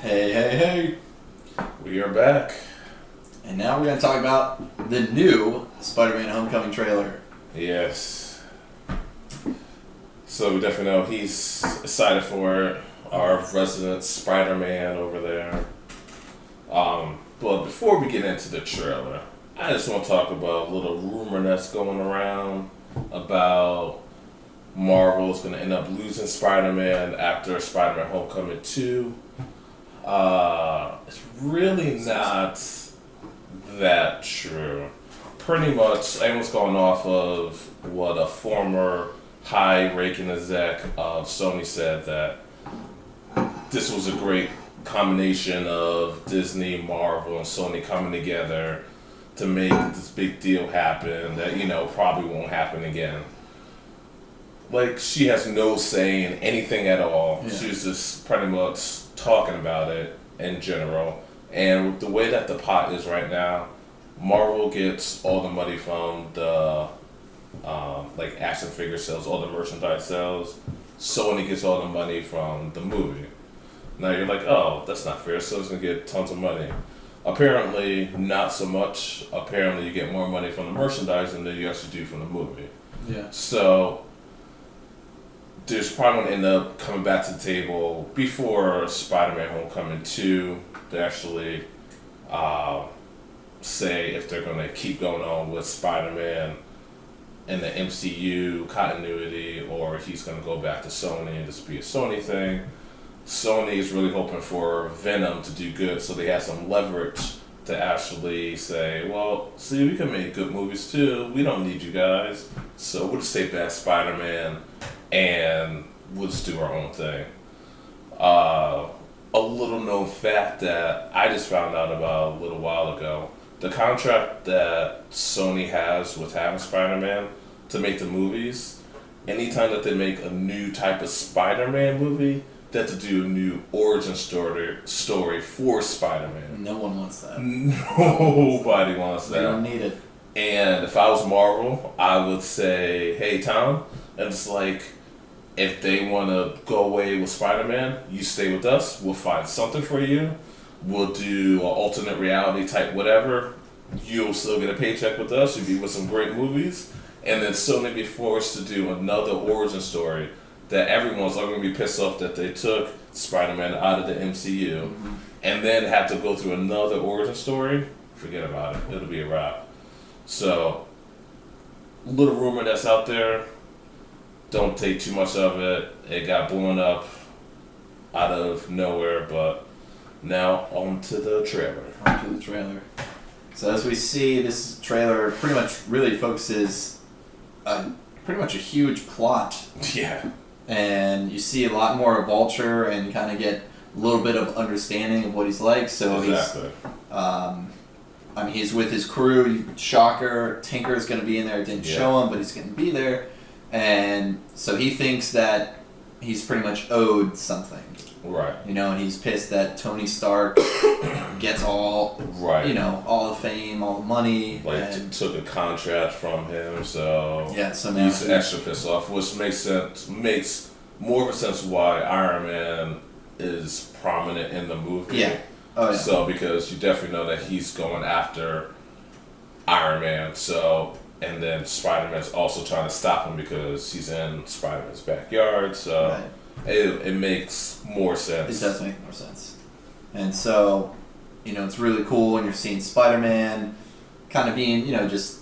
Hey, hey, hey. We are back. And now we're going to talk about the new Spider-Man Homecoming trailer. Yes. So we definitely know he's excited for it. Our resident Spider-Man over there. But before we get into the trailer, I just want to talk about a little rumor that's going around about Marvel's going to end up losing Spider-Man after Spider-Man Homecoming 2. It's really not that true. Pretty much, everyone's going off of what a former high-ranking exec of Sony said, that this was a great combination of Disney, Marvel, and Sony coming together to make this big deal happen that, probably won't happen again. Like, she has no say in anything at all. Yeah. She's just pretty much talking about it in general. And with the way that the pot is right now, Marvel gets all the money from the action figure sales, all the merchandise sales. Sony gets all the money from the movie. Now you're like, oh, that's not fair. Sony's gonna get tons of money. Apparently, not so much. Apparently, you get more money from the merchandise than you actually do from the movie. Yeah. So there's probably going to end up coming back to the table before Spider-Man Homecoming 2 to actually say if they're going to keep going on with Spider-Man in the MCU continuity, or he's going to go back to Sony and just be a Sony thing. Sony is really hoping for Venom to do good, so they have some leverage to actually say, well, see, we can make good movies too. We don't need you guys. So we'll just take back Spider-Man and we'll just do our own thing. A little known fact that I just found out about a little while ago, the contract that Sony has with having Spider-Man to make the movies, anytime that they make a new type of Spider-Man movie, they have to do a new origin story for Spider-Man. No one wants that. Nobody wants that. They don't need it. And if I was Marvel, I would say, hey, Tom, and it's like, if they want to go away with Spider-Man, you stay with us. We'll find something for you. We'll do an alternate reality type whatever. You'll still get a paycheck with us. You'll be with some great movies. And then Sony be forced to do another origin story that everyone's going to be pissed off that they took Spider-Man out of the MCU, and then have to go through another origin story. Forget about it. It'll be a wrap. So, little rumor that's out there. Don't take too much of it. It got blown up out of nowhere, but now on to the trailer. So as we see, this trailer pretty much really focuses pretty much a huge plot. Yeah. And you see a lot more of Vulture and kind of get a little bit of understanding of what he's like. So exactly. He's with his crew. Shocker, Tinker's going to be in there. It didn't show him, but he's going to be there. And so he thinks that he's pretty much owed something. Right. And he's pissed that Tony Stark gets all, all the fame, all the money. Took a contract from him, so now he's extra pissed off, which makes more of a sense why Iron Man is prominent in the movie. Yeah. Oh, yeah. So, because you definitely know that he's going after Iron Man, and then Spider-Man's also trying to stop him because he's in Spider-Man's backyard, so... Right. It makes more sense. It does make more sense. And so, it's really cool when you're seeing Spider-Man kind of being, just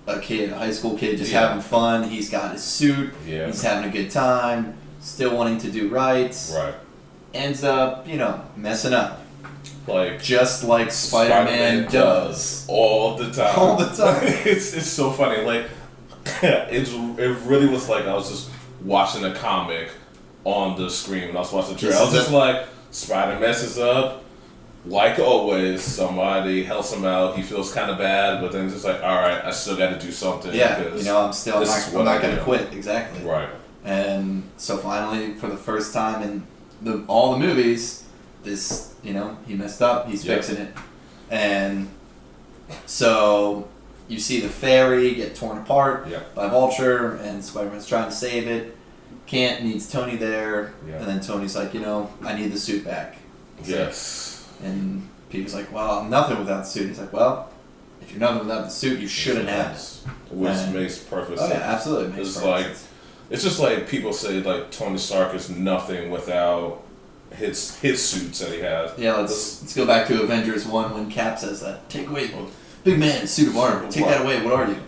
a kid, a high school kid, just having fun. He's got his suit. Yeah. He's having a good time, still wanting to do right. Right. Ends up, messing up. Just like Spider-Man does. All the time. All the time. It's so funny. It really was like I was just watching a comic on the screen when I was watching the trailer. I was just like, Spider messes up. Like always, somebody helps him out. He feels kind of bad, but then it's just like, all right, I still got to do something. Yeah, I'm not going to quit. Exactly. Right. And so finally, for the first time in all the movies, this, he messed up. He's fixing it. And so you see the ferry get torn apart by Vulture, and Spider-Man's trying to save it. Can't, needs Tony there, and then Tony's like, I need the suit back. Yes. And Peter's like, well, I'm nothing without the suit. He's like, well, if you're nothing without the suit, you shouldn't have it. Which makes perfect sense. Oh, yeah, absolutely. Makes It's perfect sense. It's just like people say, like, Tony Stark is nothing without his suits that he has. Yeah, let's go back to Avengers 1 when Cap says that. Take away, big man, suit of armor. Take that away. What are you?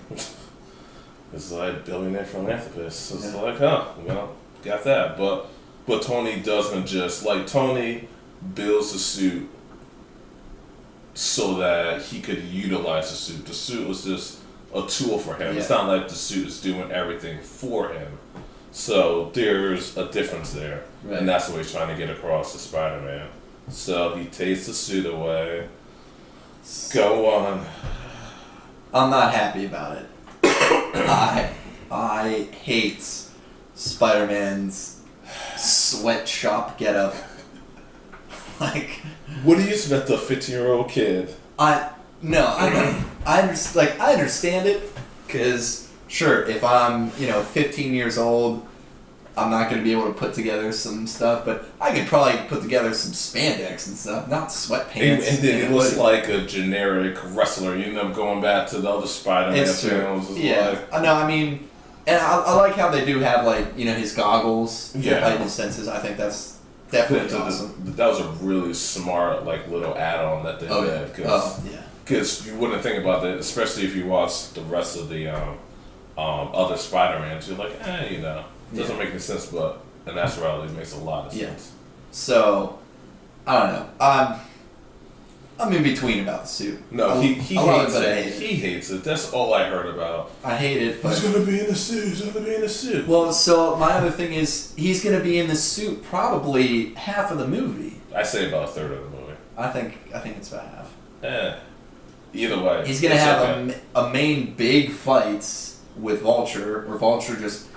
It's like billionaire philanthropist. It's like, got that. But Tony doesn't just, like, Tony builds the suit so that he could utilize the suit. The suit was just a tool for him. Yeah. It's not like the suit is doing everything for him. So there's a difference there. Right. And that's what he's trying to get across to Spider-Man. So he takes the suit away. Go on. I'm not happy about it. I hate Spider-Man's sweatshop getup. Like, what do you expect a 15-year-old kid? I understand it, because sure, if I'm 15 years old, I'm not going to be able to put together some stuff, but I could probably put together some spandex and stuff, not sweatpants. And then it was like a generic wrestler. You end up going back to the other Spider-Man films. Yeah, no, I mean, and I like how they do have, like, his goggles. Yeah, heighten his senses. I think that's definitely awesome. That was a really smart, like, little add-on that they did. Because you wouldn't think about that, especially if you watch the rest of the other Spider-Mans. You're like, it doesn't make any sense, but in actuality, it makes a lot of sense. So, I don't know. I'm in between about the suit. No, he hates it. He hates it. That's all I heard about. I hate it, but... He's going to be in the suit. He's going to be in the suit. Well, so my other thing is, he's going to be in the suit probably half of the movie. I say about a third of the movie. I think it's about half. Either way. He's going to have a main big fight with Vulture, where Vulture just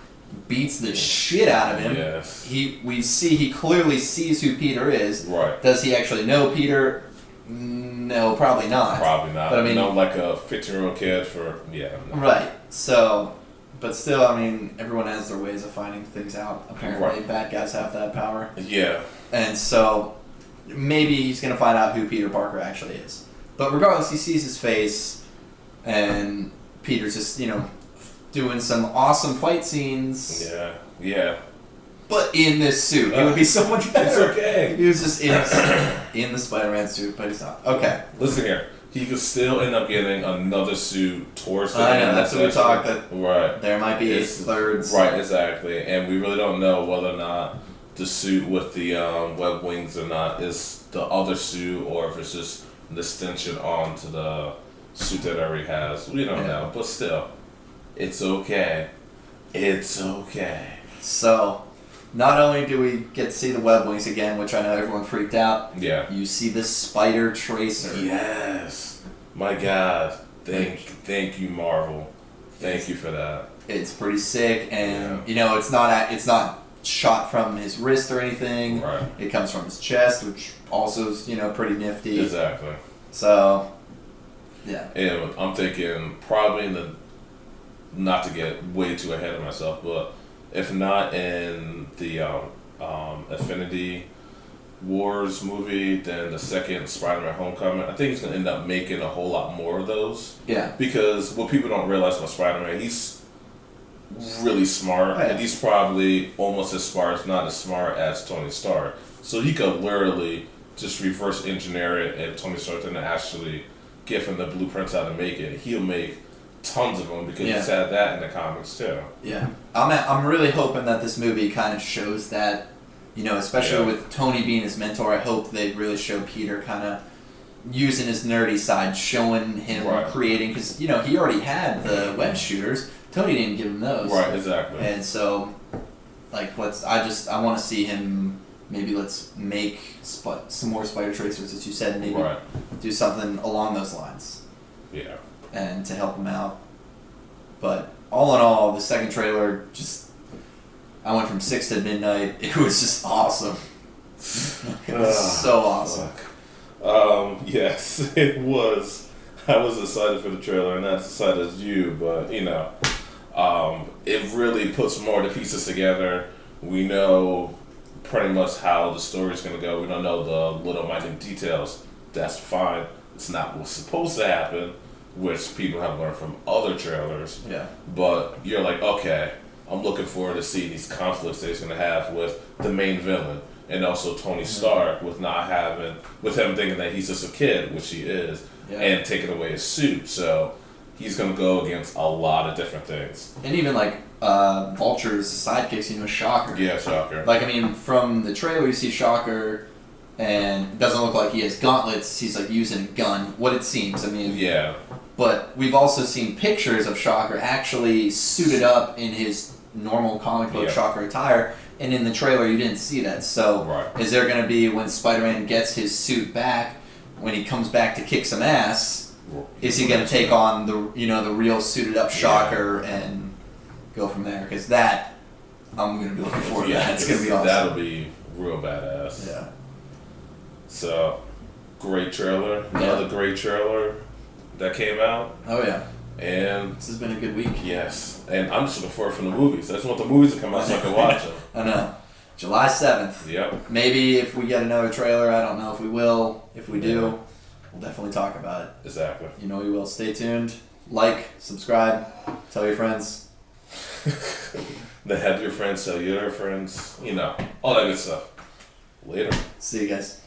beats the shit out of him. Yes. He clearly sees who Peter is. Right. Does he actually know Peter? No, probably not. Probably not. But I mean, like a 15-year-old kid for No. Right. So, but still, I mean, everyone has their ways of finding things out. Apparently, bad guys have that power. Yeah. And so, maybe he's gonna find out who Peter Parker actually is. But regardless, he sees his face, and Peter's just doing some awesome fight scenes. Yeah. But in this suit, it would be so much better. It's okay. If he was just in the Spider-Man suit, but he's not. Okay. Listen here. He could still end up getting another suit towards the end. I know, that's what we talked about. Right. There might be a third. Right, exactly. And we really don't know whether or not the suit with the web wings or not is the other suit, or if it's just an extension onto the suit that already has. We don't know. But still, it's okay. It's okay. So... Not only do we get to see the web wings again, which I know everyone freaked out. Yeah. You see the spider tracer. Yes. My God. Thank you, Marvel. Thank you for that. It's pretty sick, and it's not shot from his wrist or anything. Right. It comes from his chest, which also is pretty nifty. Exactly. So, yeah. And I'm thinking probably not to get way too ahead of myself, but. If not in the Infinity Wars movie, then the second Spider-Man Homecoming, I think he's going to end up making a whole lot more of those. Yeah. Because what people don't realize about Spider-Man, he's really smart, and he's probably almost as smart, if not as smart as Tony Stark. So he could literally just reverse engineer it, and Tony Stark didn't actually give him the blueprints how to make it. He'll make tons of them because he's had that in the comics too. Yeah, I'm really hoping that this movie kind of shows that, especially with Tony being his mentor. I hope they really show Peter kind of using his nerdy side, showing him creating, because he already had the web shooters. Tony didn't give him those. Right, exactly. And so, like, I want to see him. Maybe let's make some more spider tracers, as you said. Maybe do something along those lines. Yeah. And to help him out. But all in all, the second trailer I went from 6 to midnight. It was just awesome. It was so awesome. Yes, it was. I was excited for the trailer, and not as excited as you, but it really puts more of the pieces together. We know pretty much how the story's gonna go. We don't know the little minute details. That's fine. It's not what's supposed to happen, which people have learned from other trailers. Yeah. But you're like, okay, I'm looking forward to see these conflicts that he's gonna have with the main villain and also Tony Stark with him thinking that he's just a kid, which he is, and taking away his suit. So he's gonna go against a lot of different things. And even like Vulture's sidekicks, Shocker. Yeah, Shocker. Like, I mean, from the trailer you see Shocker, and it doesn't look like he has gauntlets. He's like using a gun. What it seems, I mean. Yeah. But we've also seen pictures of Shocker actually suited up in his normal comic book Shocker attire, and in the trailer you didn't see that. So is there going to be, when Spider-Man gets his suit back, when he comes back to kick some ass, is he going to take on the the real suited up Shocker and go from there? Because that, I'm going to be looking forward to that. It's going to be awesome. That'll be real badass. Yeah. So, great trailer. Another great trailer that came out. Oh yeah. And this has been a good week. Yes. And I'm just looking forward for the movies. I just want the movies to come out so I can watch them. I know. July 7th. Yep. Maybe if we get another trailer, I don't know if we will. If we do, we'll definitely talk about it. Exactly. We will. Stay tuned. Like, subscribe, tell your friends. Have your friends tell your friends. All that good stuff. Later. See you guys.